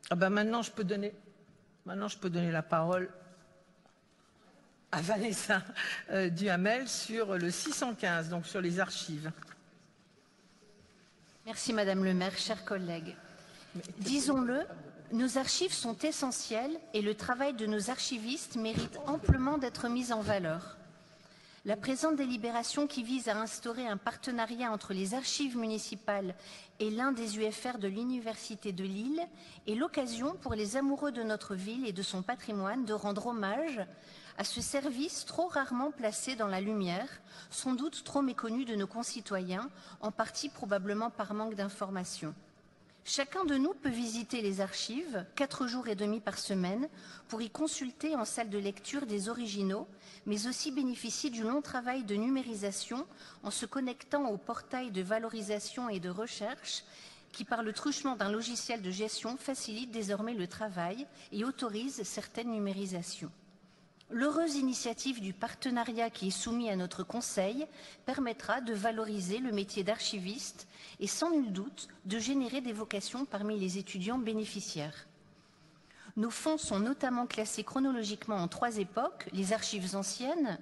Ah ben maintenant je peux donner la parole à Vanessa Duhamel sur le 615, donc sur les archives. Merci Madame le maire, chers collègues. Disons-le, nos archives sont essentielles et le travail de nos archivistes mérite amplement d'être mis en valeur. La présente délibération qui vise à instaurer un partenariat entre les archives municipales et l'un des UFR de l'Université de Lille est l'occasion pour les amoureux de notre ville et de son patrimoine de rendre hommage à ce service trop rarement placé dans la lumière, sans doute trop méconnu de nos concitoyens, en partie probablement par manque d'information. Chacun de nous peut visiter les archives 4 jours et demi par semaine pour y consulter en salle de lecture des originaux, mais aussi bénéficier du long travail de numérisation en se connectant au portail de valorisation et de recherche qui, par le truchement d'un logiciel de gestion, facilite désormais le travail et autorise certaines numérisations. L'heureuse initiative du partenariat qui est soumis à notre Conseil permettra de valoriser le métier d'archiviste et sans nul doute de générer des vocations parmi les étudiants bénéficiaires. Nos fonds sont notamment classés chronologiquement en 3 époques, les archives anciennes,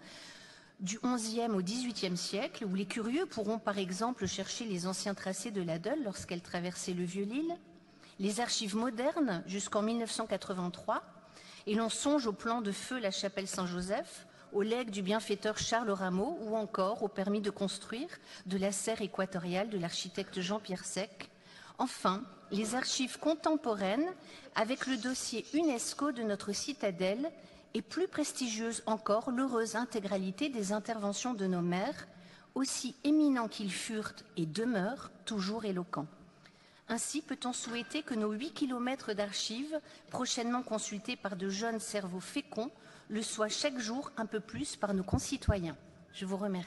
du XIe au XVIIIe siècle, où les curieux pourront par exemple chercher les anciens tracés de la Deule lorsqu'elle traversait le Vieux-Lille, les archives modernes jusqu'en 1983, et l'on songe au plan de feu la chapelle Saint-Joseph, au legs du bienfaiteur Charles Rameau ou encore au permis de construire de la serre équatoriale de l'architecte Jean-Pierre Sec. Enfin, les archives contemporaines avec le dossier UNESCO de notre citadelle et plus prestigieuse encore l'heureuse intégralité des interventions de nos maires, aussi éminents qu'ils furent et demeurent toujours éloquents. Ainsi peut-on souhaiter que nos 8 kilomètres d'archives, prochainement consultés par de jeunes cerveaux féconds, le soient chaque jour un peu plus par nos concitoyens. Je vous remercie.